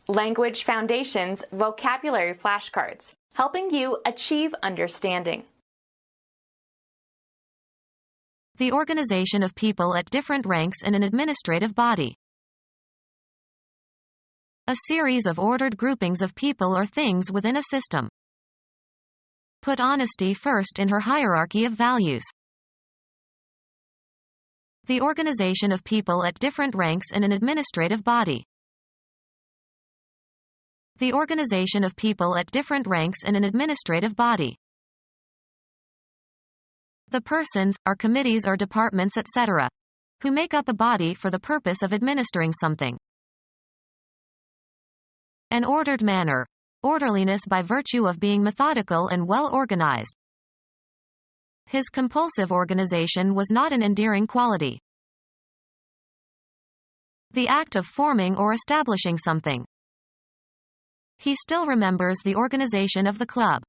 Language Foundations Vocabulary Flashcards, helping you achieve understanding. The organization of people at different ranks in an administrative body. A series of ordered groupings of people or things within a system. Put honesty first in her hierarchy of values. The organization of people at different ranks in an administrative body. The organization of people at different ranks in an administrative body. The persons, or committees or departments etc., who make up a body for the purpose of administering something. An ordered manner. Orderliness by virtue of being methodical and well organized. His compulsive organization was not an endearing quality. The act of forming or establishing something. He still remembers the organization of the club.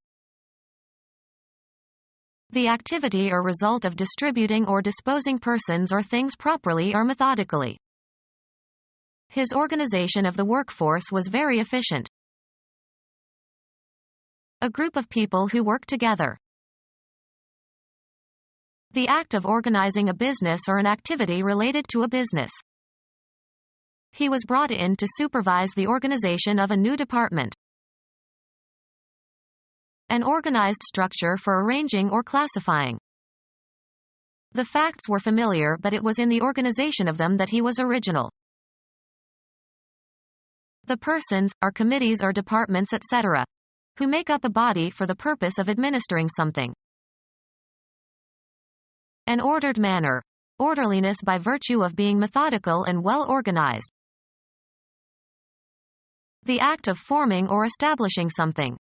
The activity or result of distributing or disposing persons or things properly or methodically. His organization of the workforce was very efficient. A group of people who work together. The act of organizing a business or an activity related to a business. He was brought in to supervise the organization of a new department. An organized structure for arranging or classifying. The facts were familiar, but it was in the organization of them that he was original. The persons, or committees or departments etc., who make up a body for the purpose of administering something. An ordered manner. Orderliness by virtue of being methodical and well organized. The act of forming or establishing something.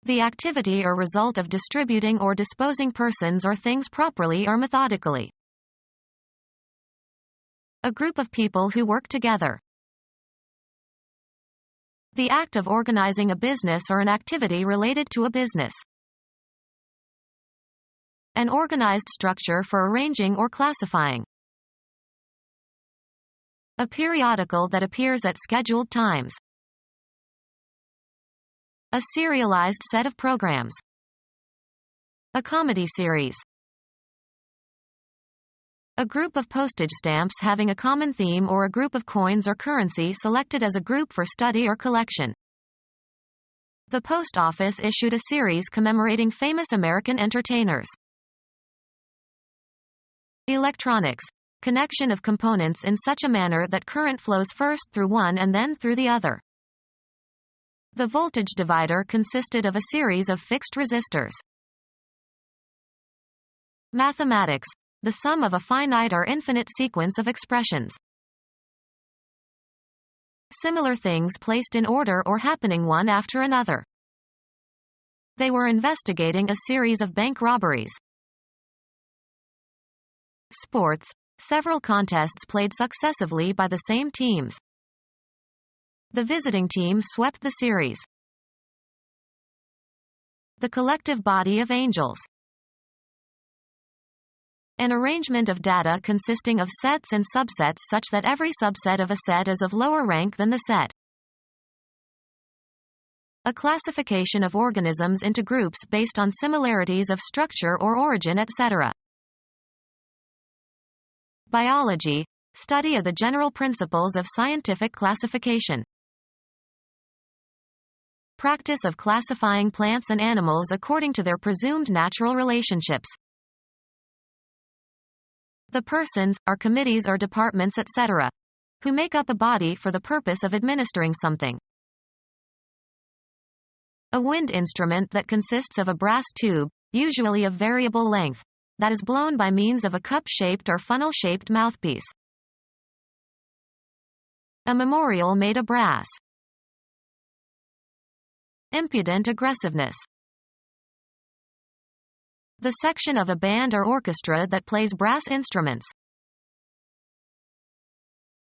The activity or result of distributing or disposing persons or things properly or methodically. A group of people who work together. The act of organizing a business or an activity related to a business. An organized structure for arranging or classifying. A periodical that appears at scheduled times. A serialized set of programs. A comedy series. A group of postage stamps having a common theme or a group of coins or currency selected as a group for study or collection. The post office issued a series commemorating famous American entertainers. Electronics. Connection of components in such a manner that current flows first through one and then through the other. The voltage divider consisted of a series of fixed resistors. Mathematics. The sum of a finite or infinite sequence of expressions. Similar things placed in order or happening one after another. They were investigating a series of bank robberies. Sports. Several contests played successively by the same teams. The visiting team swept the series. The collective body of angels. An arrangement of data consisting of sets and subsets such that every subset of a set is of lower rank than the set. A classification of organisms into groups based on similarities of structure or origin etc. Biology. Study of the general principles of scientific classification. Practice of classifying plants and animals according to their presumed natural relationships. The persons, or committees or departments etc., who make up a body for the purpose of administering something. A wind instrument that consists of a brass tube, usually of variable length, that is blown by means of a cup-shaped or funnel-shaped mouthpiece. A memorial made of brass. Impudent aggressiveness. The section of a band or orchestra that plays brass instruments.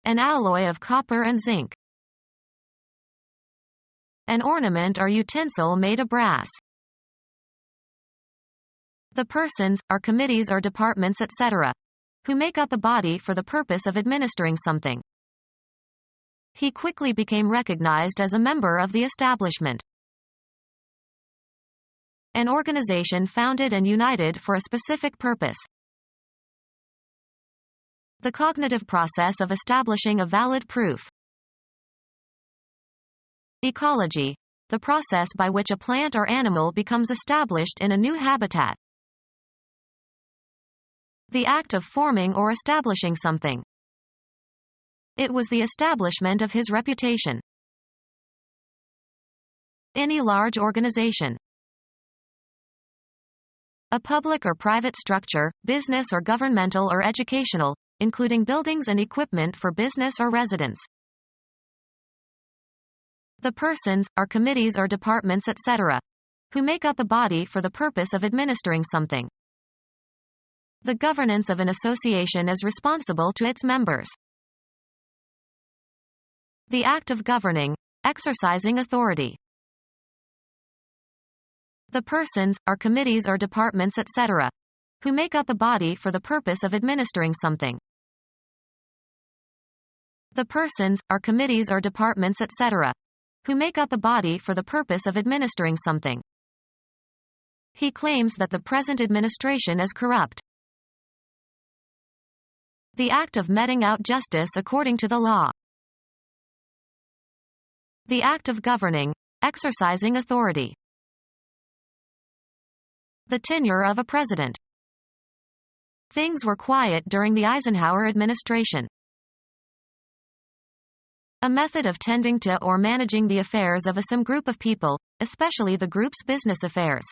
An alloy of copper and zinc. An ornament or utensil made of brass. The persons, or committees or departments etc., who make up a body for the purpose of administering something. He quickly became recognized as a member of the establishment. An organization founded and united for a specific purpose. The cognitive process of establishing a valid proof. Ecology. The process by which a plant or animal becomes established in a new habitat. The act of forming or establishing something. It was the establishment of his reputation. Any large organization. A public or private structure, business or governmental or educational, including buildings and equipment for business or residence. The persons, or committees or departments etc., who make up a body for the purpose of administering something. The governance of an association is responsible to its members. The act of governing, exercising authority. The persons, or committees or departments etc., who make up a body for the purpose of administering something. The persons, or committees or departments etc., who make up a body for the purpose of administering something. He claims that the present administration is corrupt. The act of meting out justice according to the law. The act of governing, exercising authority. The tenure of a president. Things were quiet during the Eisenhower administration. A method of tending to or managing the affairs of some group of people, especially the group's business affairs.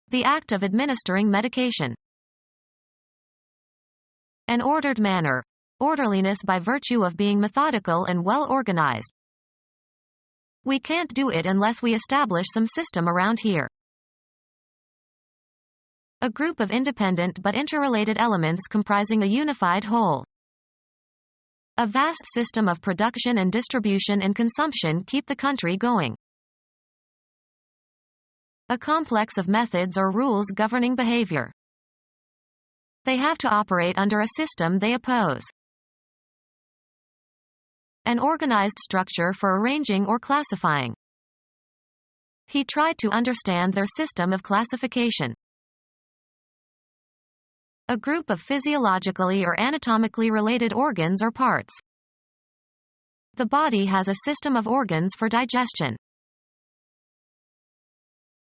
The act of administering medication. An ordered manner. Orderliness by virtue of being methodical and well organized. We can't do it unless we establish some system around here. A group of independent but interrelated elements comprising a unified whole. A vast system of production and distribution and consumption keep the country going. A complex of methods or rules governing behavior. They have to operate under a system they oppose. An organized structure for arranging or classifying. He tried to understand their system of classification. A group of physiologically or anatomically related organs or parts. The body has a system of organs for digestion.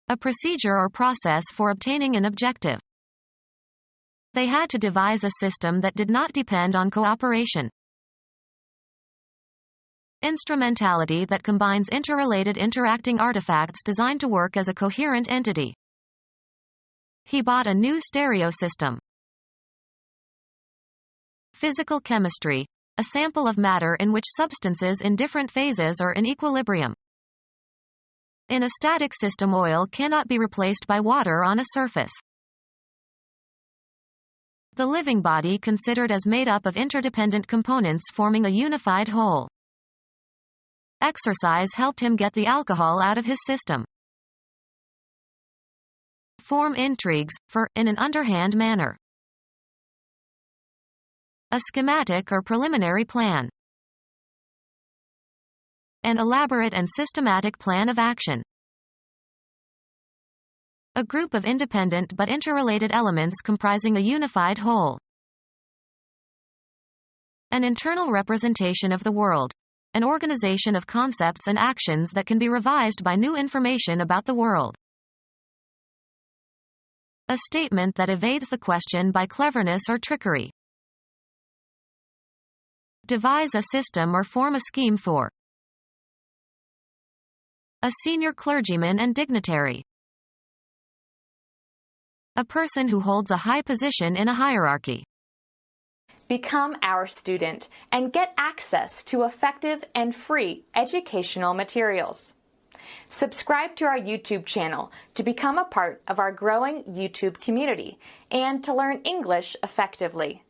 A procedure or process for obtaining an objective. They had to devise a system that did not depend on cooperation. Instrumentality that combines interrelated interacting artifacts designed to work as a coherent entity. He bought a new stereo system. Physical chemistry, a sample of matter in which substances in different phases are in equilibrium. In a static system, oil cannot be replaced by water on a surface. The living body considered as made up of interdependent components forming a unified whole. Exercise helped him get the alcohol out of his system. Form intrigues, in an underhand manner. A schematic or preliminary plan. An elaborate and systematic plan of action. A group of independent but interrelated elements comprising a unified whole. An internal representation of the world. An organization of concepts and actions that can be revised by new information about the world. A statement that evades the question by cleverness or trickery. Devise a system or form a scheme for. A senior clergyman and dignitary. A person who holds a high position in a hierarchy. Become our student and get access to effective and free educational materials. Subscribe to our YouTube channel to become a part of our growing YouTube community and to learn English effectively.